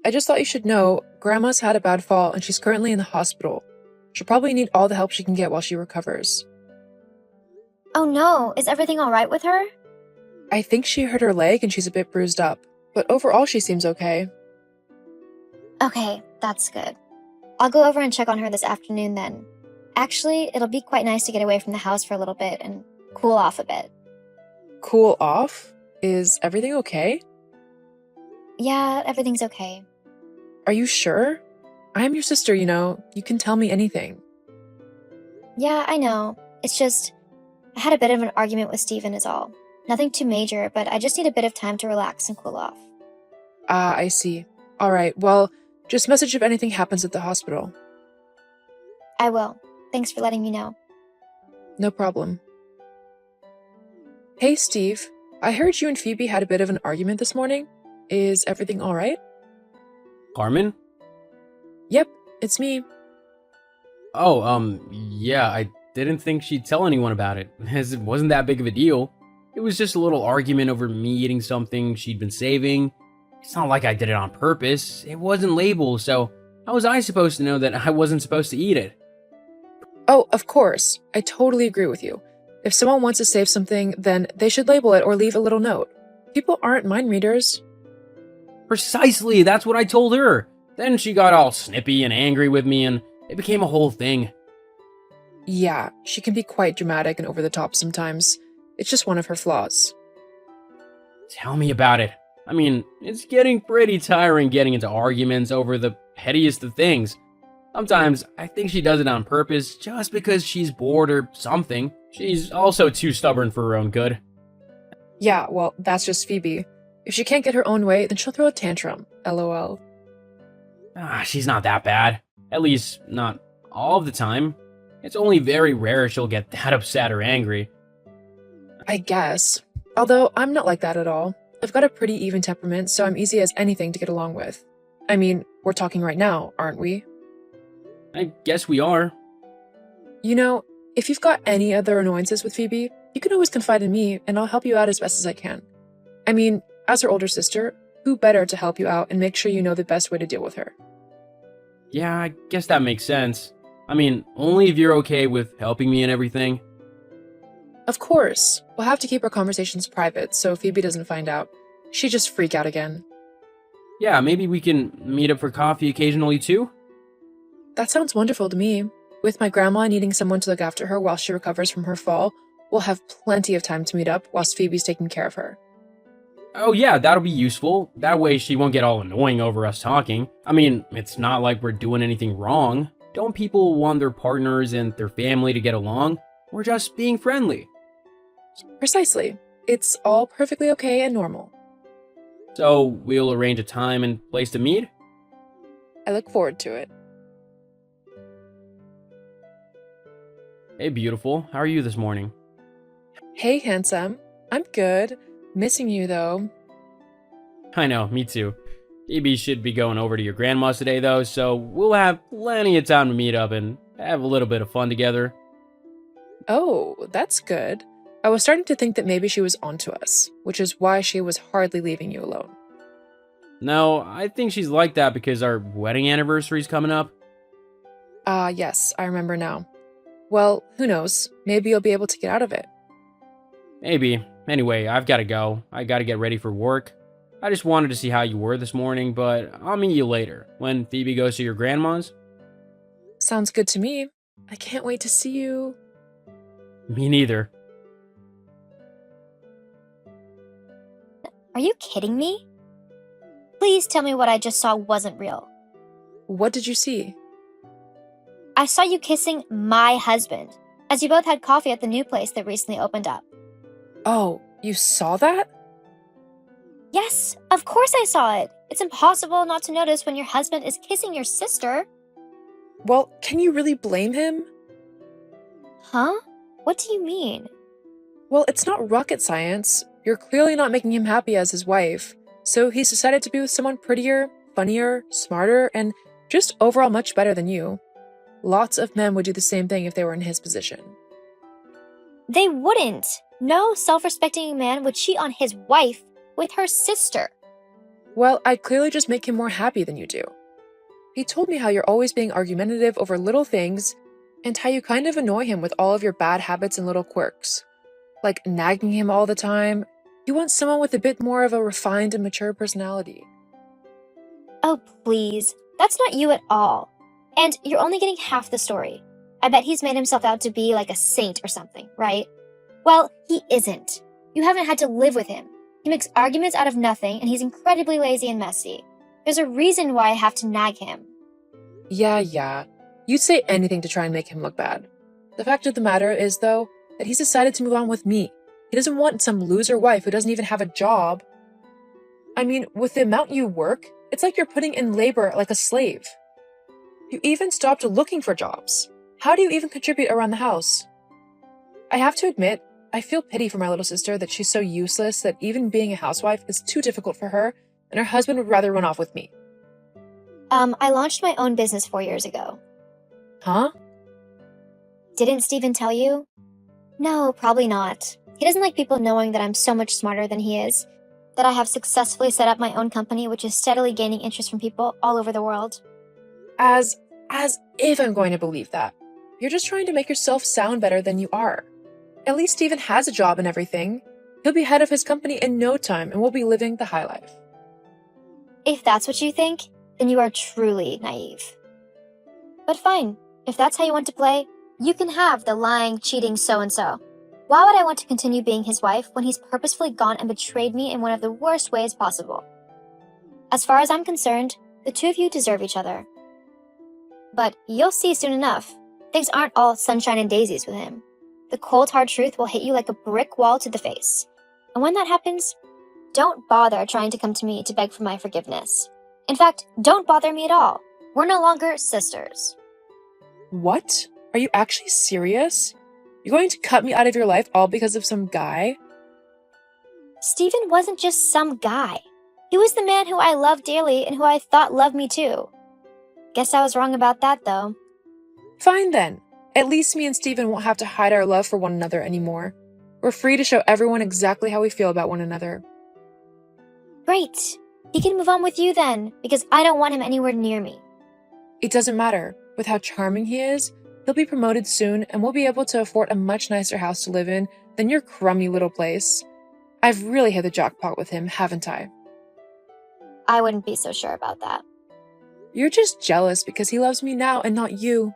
I just thought you should know Grandma's had a bad fall and she's currently in the hospital. She'll probably need all the help she can get while she recovers. Oh no, is everything alright with her? I think she hurt her leg and she's a bit bruised up, but overall she seems okay. Okay, that's good. I'll go over and check on her this afternoon then. Actually, it'll be quite nice to get away from the house for a little bit and cool off a bit. Cool off? Is everything okay? Yeah, everything's okay. Are you sure? I'm your sister, You can tell me anything. Yeah, I know. It's just, I had a bit of an argument with Steven is all. Nothing too major, but I just need a bit of time to relax and cool off. Ah, I see. Alright, well, just message if anything happens at the hospital. I will. Thanks for letting me know. No problem. Hey, Steve. I heard you and Phoebe had a bit of an argument this morning. Is everything alright? Carmen? Yep, it's me. Yeah, I didn't think she'd tell anyone about it, as it wasn't that big of a deal. It was just a little argument over me eating something she'd been saving. It's not like I did it on purpose. It wasn't labeled, so how was I supposed to know that I wasn't supposed to eat it? Oh, of course. I totally agree with you. If someone wants to save something, then they should label it or leave a little note. People aren't mind readers. Precisely, that's what I told her. Then she got all snippy and angry with me, and it became a whole thing. Yeah, she can be quite dramatic and over the top sometimes. It's just one of her flaws. Tell me about it. I mean, it's getting pretty tiring getting into arguments over the pettiest of things. Sometimes I think she does it on purpose just because she's bored or something. She's also too stubborn for her own good. Yeah, well, that's just Phoebe. If she can't get her own way, then she'll throw a tantrum. LOL. She's not that bad. At least, not all of the time. It's only very rare she'll get that upset or angry. I guess. Although, I'm not like that at all. I've got a pretty even temperament, so I'm easy as anything to get along with. I mean, we're talking right now, aren't we? I guess we are. If you've got any other annoyances with Phoebe, you can always confide in me, and I'll help you out as best as I can. I mean, as her older sister, who better to help you out and make sure you know the best way to deal with her? Yeah, I guess that makes sense. I mean, only if you're okay with helping me and everything. Of course. We'll have to keep our conversations private so Phoebe doesn't find out. She'd just freak out again. Yeah, maybe we can meet up for coffee occasionally too? That sounds wonderful to me. With my grandma needing someone to look after her while she recovers from her fall, we'll have plenty of time to meet up whilst Phoebe's taking care of her. Oh yeah, that'll be useful. That way she won't get all annoying over us talking. I mean, it's not like we're doing anything wrong. Don't people want their partners and their family to get along? We're just being friendly. Precisely. It's all perfectly okay and normal. So, we'll arrange a time and place to meet? I look forward to it. Hey beautiful, how are you this morning? Hey, handsome. I'm good. Missing you, though. I know, me too. Phoebe should be going over to your grandma's today though, so we'll have plenty of time to meet up and have a little bit of fun together. Oh, that's good. I was starting to think that maybe she was onto us, which is why she was hardly leaving you alone. No, I think she's like that because our wedding anniversary's coming up. Yes, I remember now. Well, who knows? Maybe you'll be able to get out of it. Maybe. Anyway, I've gotta go. I gotta get ready for work. I just wanted to see how you were this morning, but I'll meet you later, when Phoebe goes to your grandma's. Sounds good to me. I can't wait to see you. Me neither. Are you kidding me? Please tell me what I just saw wasn't real. What did you see? I saw you kissing my husband, as you both had coffee at the new place that recently opened up. Oh, you saw that? Yes, of course I saw it. It's impossible not to notice when your husband is kissing your sister. Well, can you really blame him? Huh? What do you mean? Well, it's not rocket science. You're clearly not making him happy as his wife, so he's decided to be with someone prettier, funnier, smarter, and just overall much better than you. Lots of men would do the same thing if they were in his position. They wouldn't. No self-respecting man would cheat on his wife with her sister. Well, I'd clearly just make him more happy than you do. He told me how you're always being argumentative over little things and how you kind of annoy him with all of your bad habits and little quirks. Like nagging him all the time. He wants someone with a bit more of a refined and mature personality. Oh, please. That's not you at all. And you're only getting half the story. I bet he's made himself out to be like a saint or something, right? Well, he isn't. You haven't had to live with him. He makes arguments out of nothing, and he's incredibly lazy and messy. There's a reason why I have to nag him. Yeah. You'd say anything to try and make him look bad. The fact of the matter is, though, that he's decided to move on with me. He doesn't want some loser wife who doesn't even have a job. I mean, with the amount you work, it's like you're putting in labor like a slave. You even stopped looking for jobs. How do you even contribute around the house? I have to admit, I feel pity for my little sister that she's so useless that even being a housewife is too difficult for her, and her husband would rather run off with me. I launched my own business 4 years ago. Huh? Didn't Steven tell you? No, probably not. He doesn't like people knowing that I'm so much smarter than he is, that I have successfully set up my own company which is steadily gaining interest from people all over the world. As if I'm going to believe that. You're just trying to make yourself sound better than you are. At least Steven has a job and everything. He'll be head of his company in no time and we'll be living the high life. If that's what you think, then you are truly naive. But fine, if that's how you want to play, you can have the lying, cheating so-and-so. Why would I want to continue being his wife when he's purposefully gone and betrayed me in one of the worst ways possible? As far as I'm concerned, the two of you deserve each other. But you'll see soon enough, things aren't all sunshine and daisies with him. The cold hard truth will hit you like a brick wall to the face. And when that happens, don't bother trying to come to me to beg for my forgiveness. In fact, don't bother me at all. We're no longer sisters. What? Are you actually serious? You're going to cut me out of your life all because of some guy? Steven wasn't just some guy. He was the man who I loved dearly and who I thought loved me too. Guess I was wrong about that, though. Fine then. At least me and Steven won't have to hide our love for one another anymore. We're free to show everyone exactly how we feel about one another. Great. He can move on with you then, because I don't want him anywhere near me. It doesn't matter. With how charming he is, he'll be promoted soon and we'll be able to afford a much nicer house to live in than your crummy little place. I've really hit the jackpot with him, haven't I? I wouldn't be so sure about that. You're just jealous because he loves me now and not you.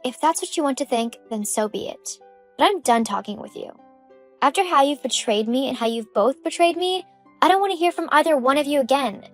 If that's what you want to think, then so be it. But I'm done talking with you. After how you've betrayed me and how you've both betrayed me, I don't want to hear from either one of you again.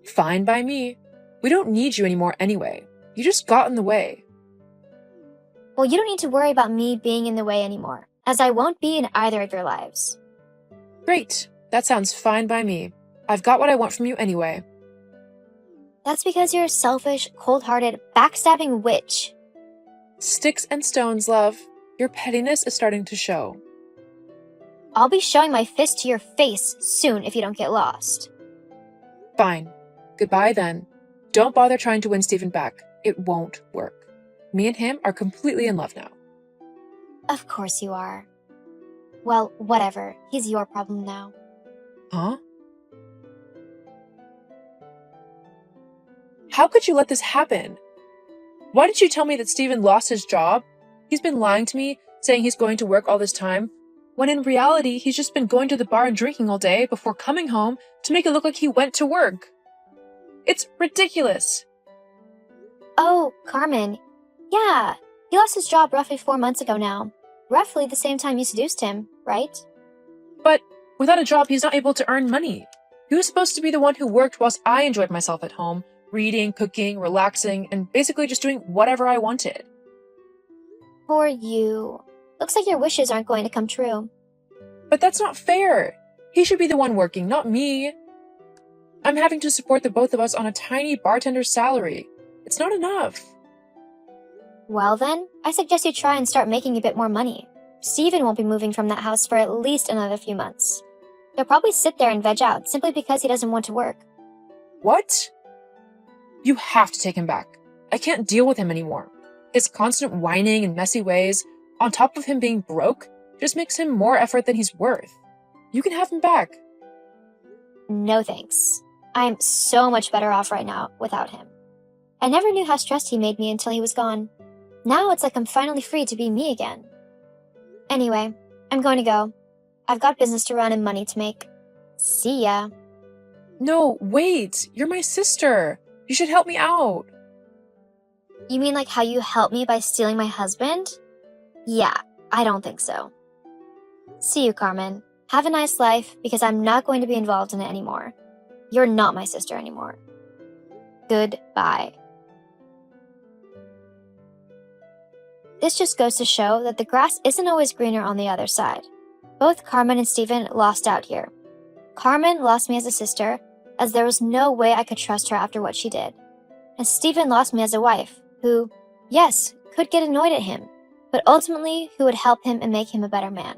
Fine by me. We don't need you anymore anyway. You just got in the way. Well, you don't need to worry about me being in the way anymore, as I won't be in either of your lives. Great. That sounds fine by me. I've got what I want from you anyway. That's because you're a selfish, cold-hearted, backstabbing witch. Sticks and stones, love. Your pettiness is starting to show. I'll be showing my fist to your face soon if you don't get lost. Fine. Goodbye then. Don't bother trying to win Steven back. It won't work. Me and him are completely in love now. Of course you are. Well, whatever. He's your problem now. Huh? How could you let this happen? Why did you tell me that Steven lost his job? He's been lying to me, saying he's going to work all this time, when in reality, he's just been going to the bar and drinking all day before coming home to make it look like he went to work. It's ridiculous. Oh, Carmen. Yeah, he lost his job roughly 4 months ago now. Roughly the same time you seduced him, right? But without a job, he's not able to earn money. He was supposed to be the one who worked whilst I enjoyed myself at home, reading, cooking, relaxing, and basically just doing whatever I wanted. Poor you. Looks like your wishes aren't going to come true. But that's not fair. He should be the one working, not me. I'm having to support the both of us on a tiny bartender's salary. It's not enough. Well then, I suggest you try and start making a bit more money. Steven won't be moving from that house for at least another few months. He'll probably sit there and veg out simply because he doesn't want to work. What? You have to take him back. I can't deal with him anymore. His constant whining and messy ways, on top of him being broke, just makes him more effort than he's worth. You can have him back. no thanks. I'm so much better off right now without him. I never knew how stressed he made me until he was gone. Now it's like I'm finally free to be me again. Anyway, I'm going to go. I've got business to run and money to make. See ya. No, wait! You're my sister! You should help me out! You mean like how you helped me by stealing my husband? Yeah, I don't think so. See you, Carmen. Have a nice life, because I'm not going to be involved in it anymore. You're not my sister anymore. Goodbye. This just goes to show that the grass isn't always greener on the other side. Both Carmen and Stephen lost out here. Carmen lost me as a sister, as there was no way I could trust her after what she did. And Stephen lost me as a wife, who, yes, could get annoyed at him, but ultimately who would help him and make him a better man.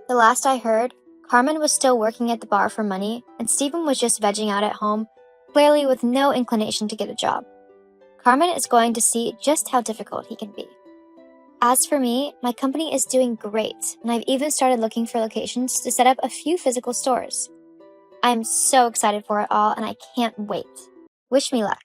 The last I heard, Carmen was still working at the bar for money, and Stephen was just vegging out at home, clearly with no inclination to get a job. Carmen is going to see just how difficult he can be. As for me, my company is doing great, and I've even started looking for locations to set up a few physical stores. I'm so excited for it all, and I can't wait. Wish me luck.